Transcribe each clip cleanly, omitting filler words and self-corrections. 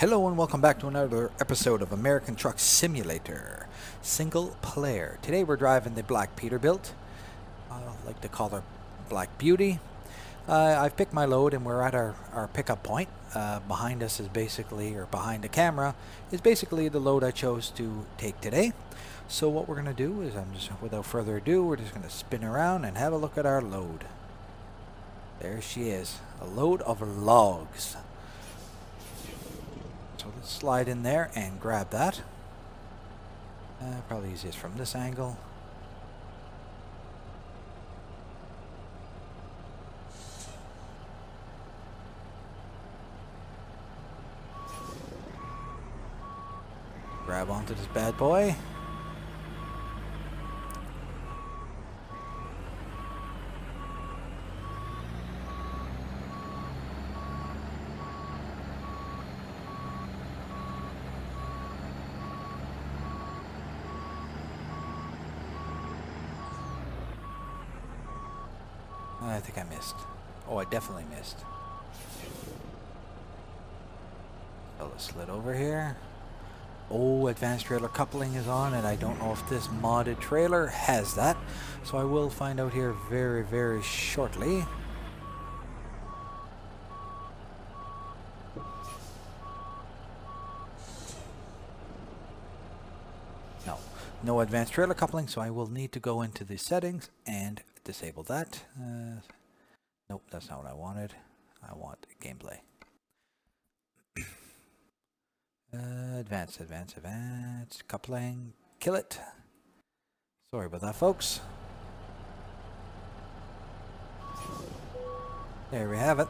Hello and welcome back to another episode of American Truck Simulator Single Player. Today we're driving the Black Peterbilt. I like to call her Black Beauty. I've picked my load and we're at our pickup point. Behind us is basically, or behind the camera, is basically the load I chose to take today. So what we're going to do is, without further ado, we're just going to spin around and have a look at our load. There she is, a load of logs. So let's slide in there and grab that. Probably easiest from this angle. Grab onto this bad boy. I think I missed. Oh, I definitely missed. So let's slid over here. Oh, advanced trailer coupling is on, and I don't know if this modded trailer has that. So I will find out here very, very shortly. No advanced trailer coupling, so I will need to go into the settings and disable that. Nope, that's not what I wanted. I want gameplay. Advanced coupling. Kill it. Sorry about that, folks. There we have it.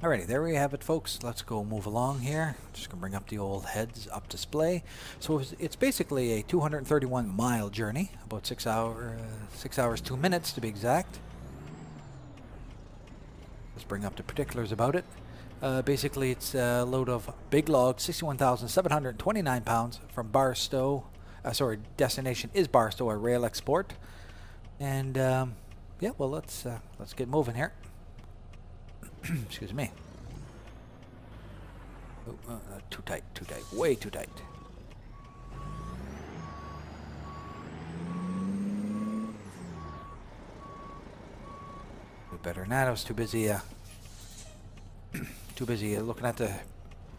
Alrighty, there we have it, folks. Let's go move along here. Just gonna bring up the old heads-up display. So it's basically a 231-mile journey, about 6 hours 2 minutes to be exact. Let's bring up the particulars about it. Basically, it's a load of big logs, 61,729 pounds from Barstow. Destination is Barstow, a rail export. And yeah, well, let's get moving here. Excuse me. Oh, too tight, way too tight. Better than that. I was too busy looking at the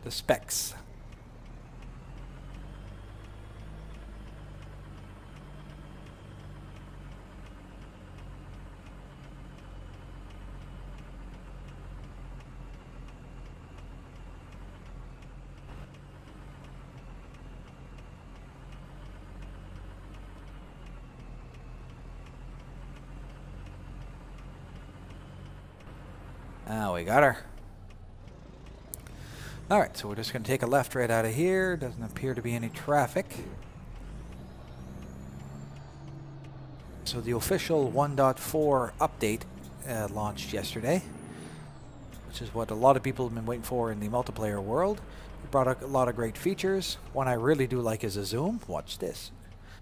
specs. Ah, we got her. Alright, so we're just going to take a left right out of here. Doesn't appear to be any traffic. So the official 1.4 update launched yesterday, which is what a lot of people have been waiting for in the multiplayer world. It brought a lot of great features. One I really do like is a zoom. Watch this.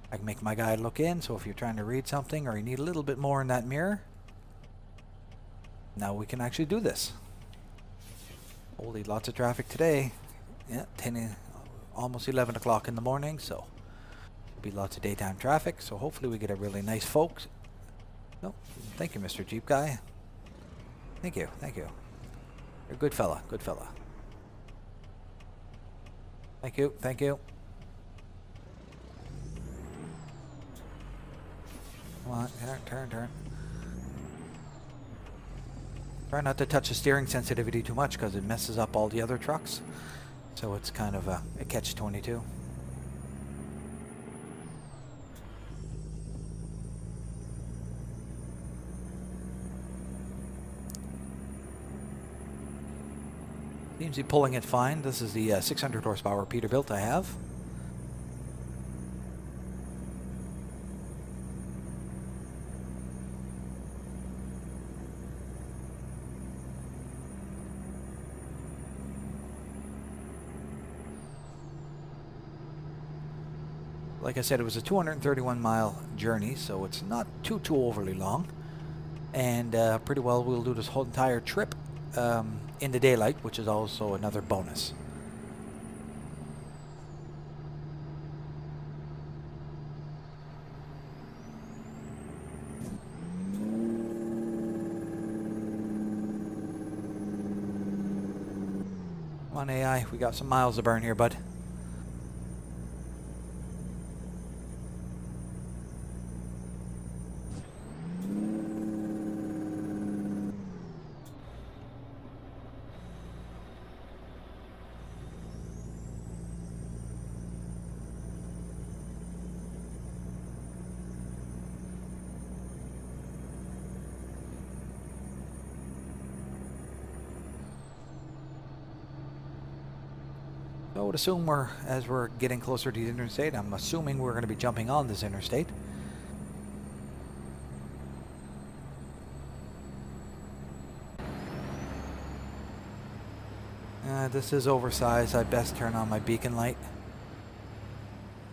I can make my guy look in, so if you're trying to read something or you need a little bit more in that mirror, now we can actually do this. Holy, lots of traffic today. Yeah, almost 11 o'clock in the morning, so there'll be lots of daytime traffic. So hopefully we get a really nice folks. No, thank you, Mr. Jeep guy. Thank you. You're a good fella, Thank you. Come on, turn. Try not to touch the steering sensitivity too much because it messes up all the other trucks. So it's kind of a catch-22. Seems to be pulling it fine. This is the 600 horsepower Peterbilt I have. Like I said, it was a 231-mile journey, so it's not too overly long. And pretty well we'll do this whole entire trip in the daylight, which is also another bonus. Come on, AI, we got some miles to burn here, bud. So I would assume as we're getting closer to the interstate, I'm assuming we're going to be jumping on this interstate. This is oversized. I best turn on my beacon light,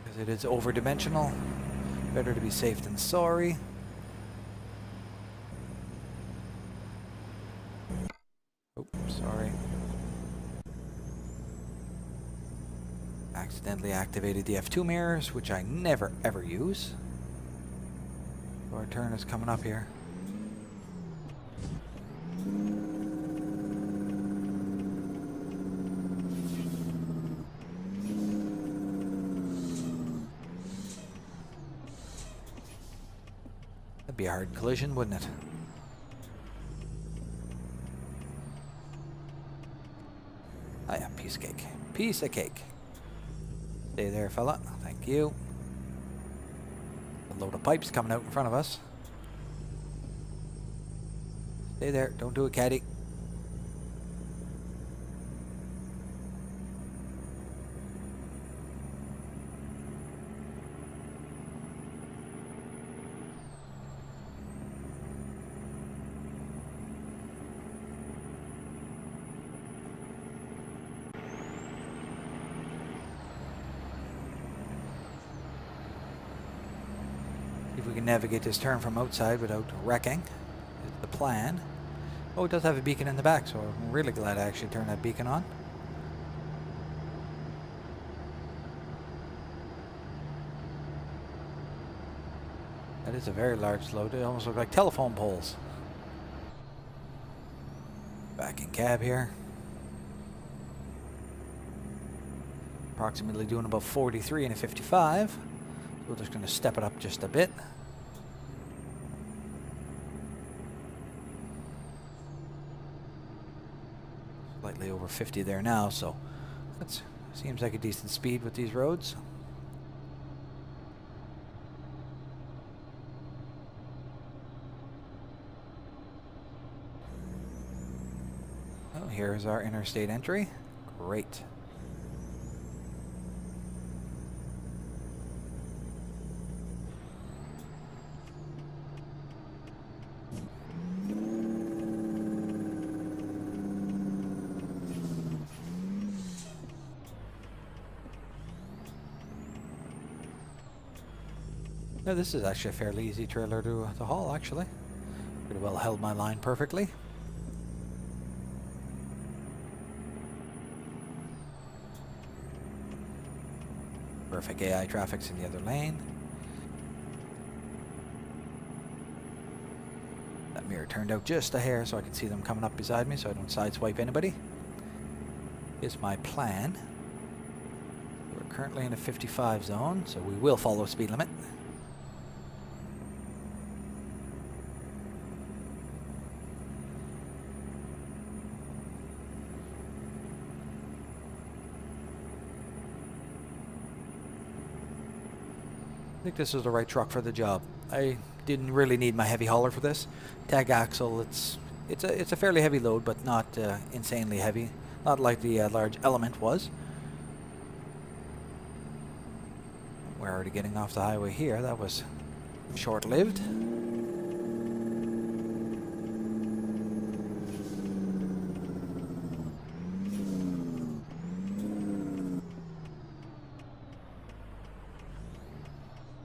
because it is over-dimensional. Better to be safe than sorry. Oh, sorry. Accidentally activated the F2 mirrors, which I never ever use. So our turn is coming up here. That'd be a hard collision, wouldn't it? Oh yeah, piece of cake. Piece of cake. Stay there, fella. Thank you. A load of pipes coming out in front of us. Stay there. Don't do it, caddy. If we can navigate this turn from outside without wrecking, is the plan. Oh, it does have a beacon in the back, so I'm really glad I actually turned that beacon on. That is a very large load. They almost look like telephone poles. Back in cab here. Approximately doing about 43 in a 55. So we're just going to step it up just a bit. Slightly over 50 there now, so that seems like a decent speed with these roads. Oh, here's our interstate entry. Great. Now this is actually a fairly easy trailer to haul, actually. Pretty well held my line perfectly. Perfect AI traffic's in the other lane. That mirror turned out just a hair so I can see them coming up beside me so I don't sideswipe anybody. Here's my plan. We're currently in a 55 zone, so we will follow speed limit. I think this is the right truck for the job. I didn't really need my heavy hauler for this. Tag axle, it's a fairly heavy load, but not insanely heavy. Not like the large Element was. We're already getting off the highway here. That was short-lived.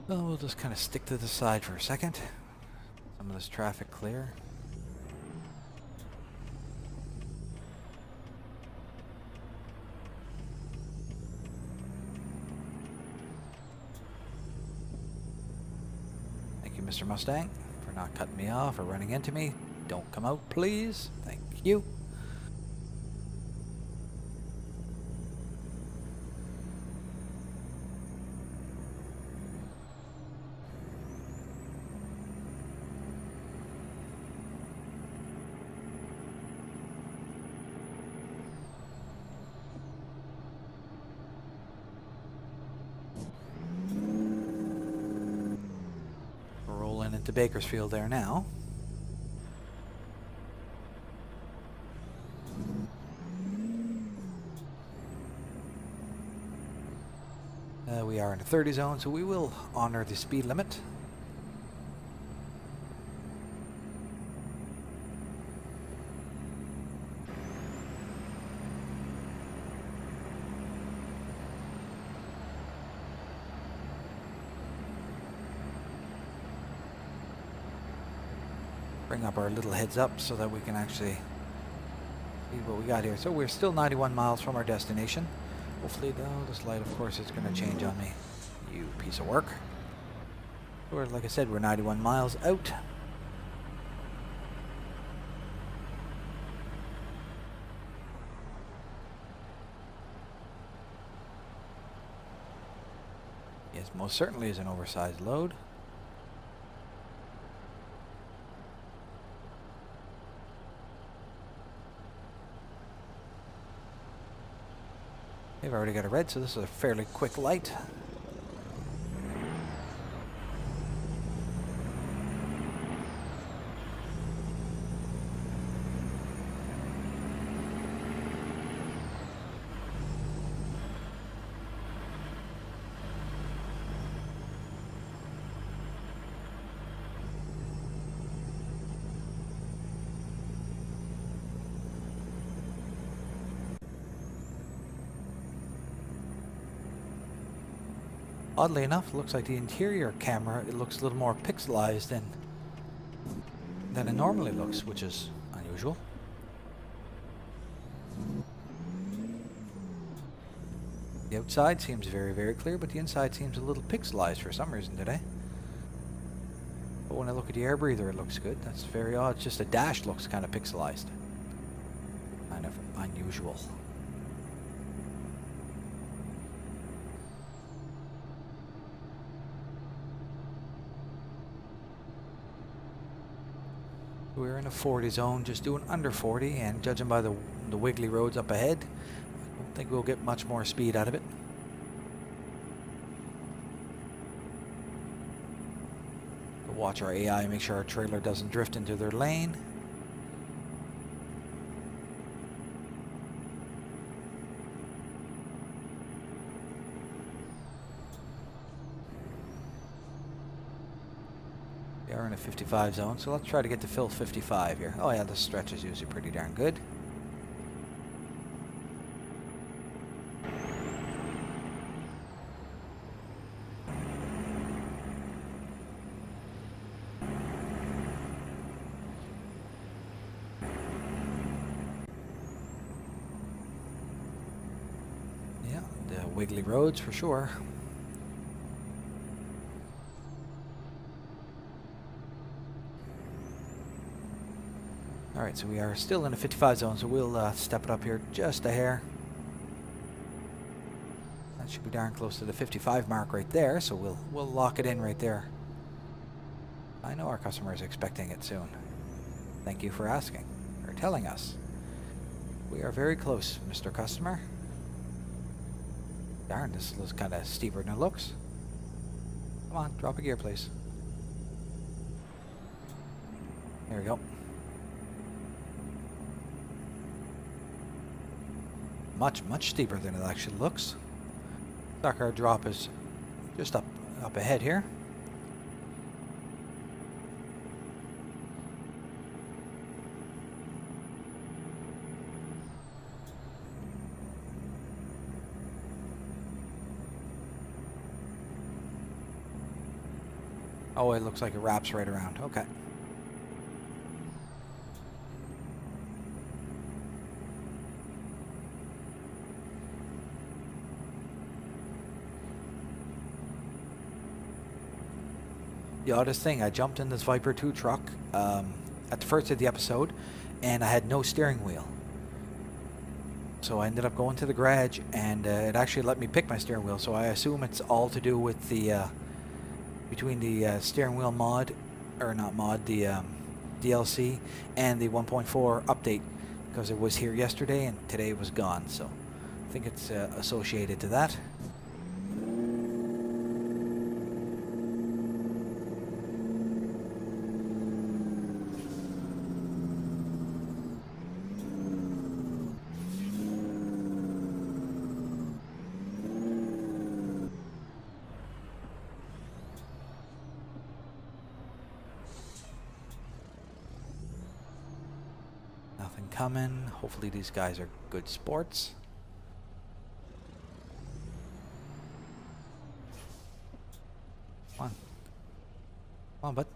Well, we'll just kind of stick to the side for a second. Some of this traffic clear. Mr. Mustang, for not cutting me off or running into me. Don't come out, please. Thank you. Rolling into Bakersfield there now. We are in a 30 zone, so we will honor the speed limit. Bring up our little heads up so that we can actually see what we got here. So we're still 91 miles from our destination. Hopefully, this light, of course, is going to change on me. You piece of work. Like I said, we're 91 miles out. Yes, most certainly is an oversized load. They've already got a red, so this is a fairly quick light. Oddly enough, it looks like the interior camera, it looks a little more pixelized than it normally looks, which is unusual. The outside seems very, very clear, but the inside seems a little pixelized for some reason today. But when I look at the air breather, it looks good. That's very odd. It's just the dash looks kind of pixelized. Kind of unusual. We're in a 40 zone, just doing under 40, and judging by the wiggly roads up ahead, I don't think we'll get much more speed out of it. We'll watch our AI, make sure our trailer doesn't drift into their lane. We are in a 55 zone, so let's try to get to fill 55 here. Oh yeah, this stretch is usually pretty darn good. Yeah, the wiggly roads for sure. Alright, so we are still in a 55 zone, so we'll step it up here just a hair. That should be darn close to the 55 mark right there, so we'll lock it in right there. I know our customer is expecting it soon. Thank you for asking, or telling us. We are very close, Mr. Customer. Darn, this looks kind of steeper than it looks. Come on, drop a gear, please. There we go. Much, much steeper than it actually looks. Looks like our drop is just up ahead here. Oh, it looks like it wraps right around. Okay. the oddest thing. I jumped in this Viper 2 truck at the first of the episode, and I had no steering wheel. So I ended up going to the garage, and it actually let me pick my steering wheel. So I assume it's all to do with the between the steering wheel mod, or not mod, the DLC, and the 1.4 update, because it was here yesterday and today it was gone. So I think it's associated to that. Nothing coming. Hopefully these guys are good sports. Come on. Come on, bud.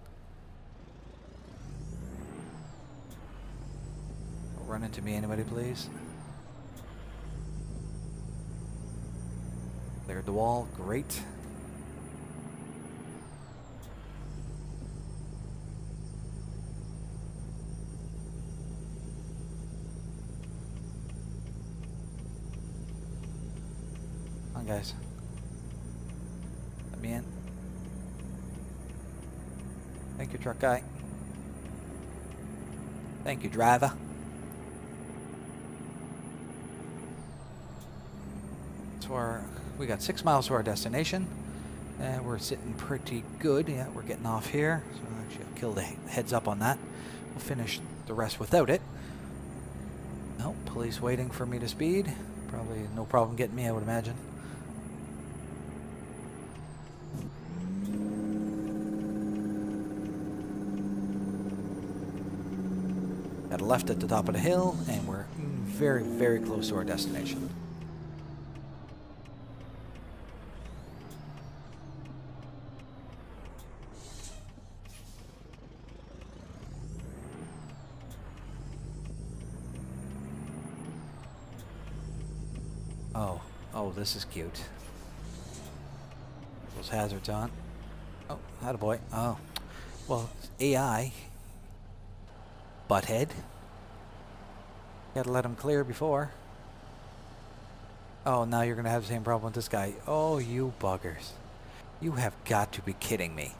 Don't run into me, anybody, please. Cleared the wall. Great. Guys, let me in. Thank you, truck guy. Thank you, driver. So we got 6 miles to our destination, and we're sitting pretty good. Yeah, we're getting off here. So actually, I'll kill the heads up on that. We'll finish the rest without it. No, police waiting for me to speed. Probably no problem getting me, I would imagine. Got a left at the top of the hill, and we're very, very close to our destination. Oh, this is cute. Those hazards on. Oh, attaboy. Oh, well, AI. Butthead. Gotta let him clear before. Oh, now you're gonna have the same problem with this guy. Oh, you buggers. You have got to be kidding me.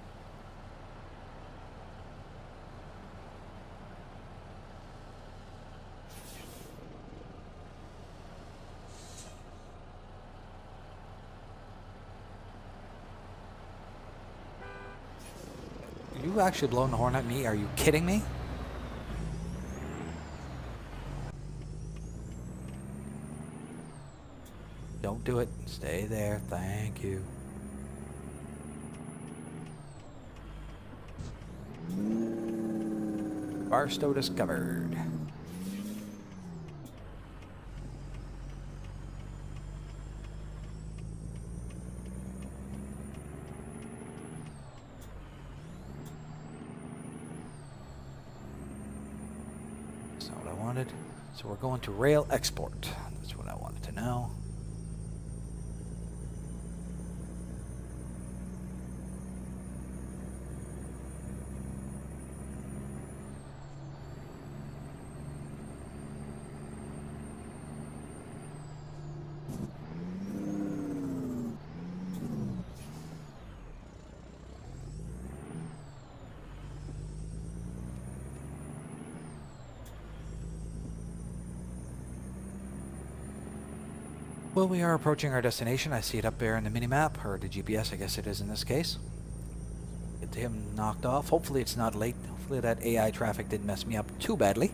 You actually blowing the horn at me? Are you kidding me? Don't do it. Stay there. Thank you. Barstow discovered. That's not what I wanted. So we're going to rail export. That's what I wanted to know. Well, we are approaching our destination. I see it up there in the minimap, or the GPS, I guess it is in this case. Get him knocked off. Hopefully it's not late. Hopefully that AI traffic didn't mess me up too badly.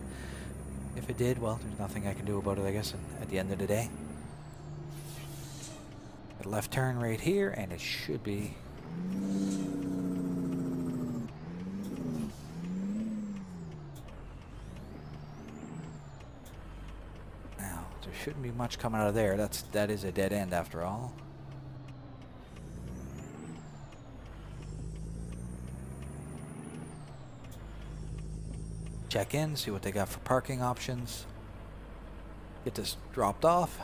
If it did, well, there's nothing I can do about it, I guess, at the end of the day. A left turn right here, and it should be... There shouldn't be much coming out of there. That is a dead end after all. Check in, see what they got for parking options. Get this dropped off.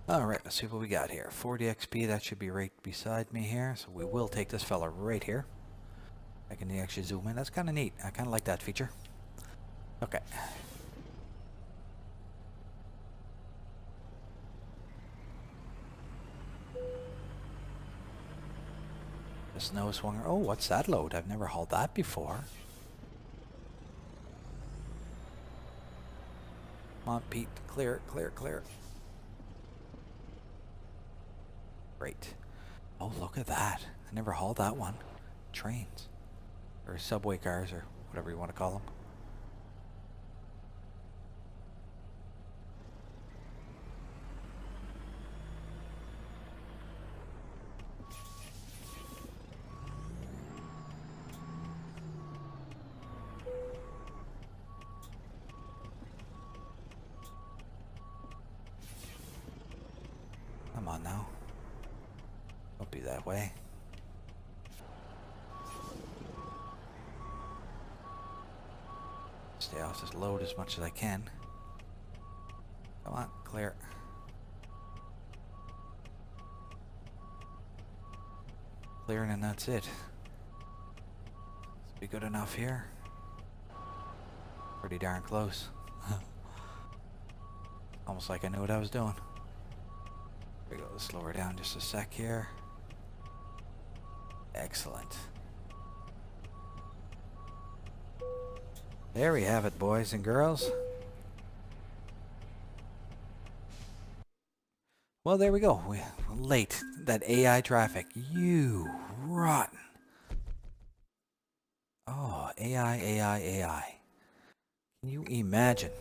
Alright, let's see what we got here. 40 XP, that should be right beside me here. So we will take this fella right here. I can actually zoom in. That's kind of neat. I kind of like that feature. Okay. The snow swinger. Oh, what's that load? I've never hauled that before. Come on, Pete. Clear, clear, clear. Great. Oh, look at that. I never hauled that one. Trains. Or subway cars, or whatever you want to call them. Come on now. Don't be that way. Stay off this load as much as I can. Come on, clear. Clearing and that's it. Let's be good enough here. Pretty darn close. Almost like I knew what I was doing. Here we go, let's slow her down just a sec here. Excellent. There we have it, boys and girls. Well, there we go. We're late. That AI traffic. You rotten. Oh, AI. Can you imagine?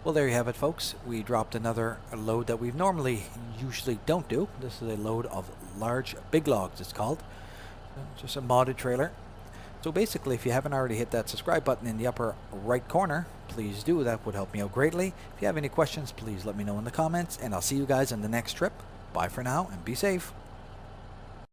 Well, there you have it, folks. We dropped another load that we usually don't do. This is a load of large big logs, it's called. Just a modded trailer. So basically, if you haven't already hit that subscribe button in the upper right corner, please do. That would help me out greatly. If you have any questions, please let me know in the comments, and I'll see you guys on the next trip. Bye for now, and be safe.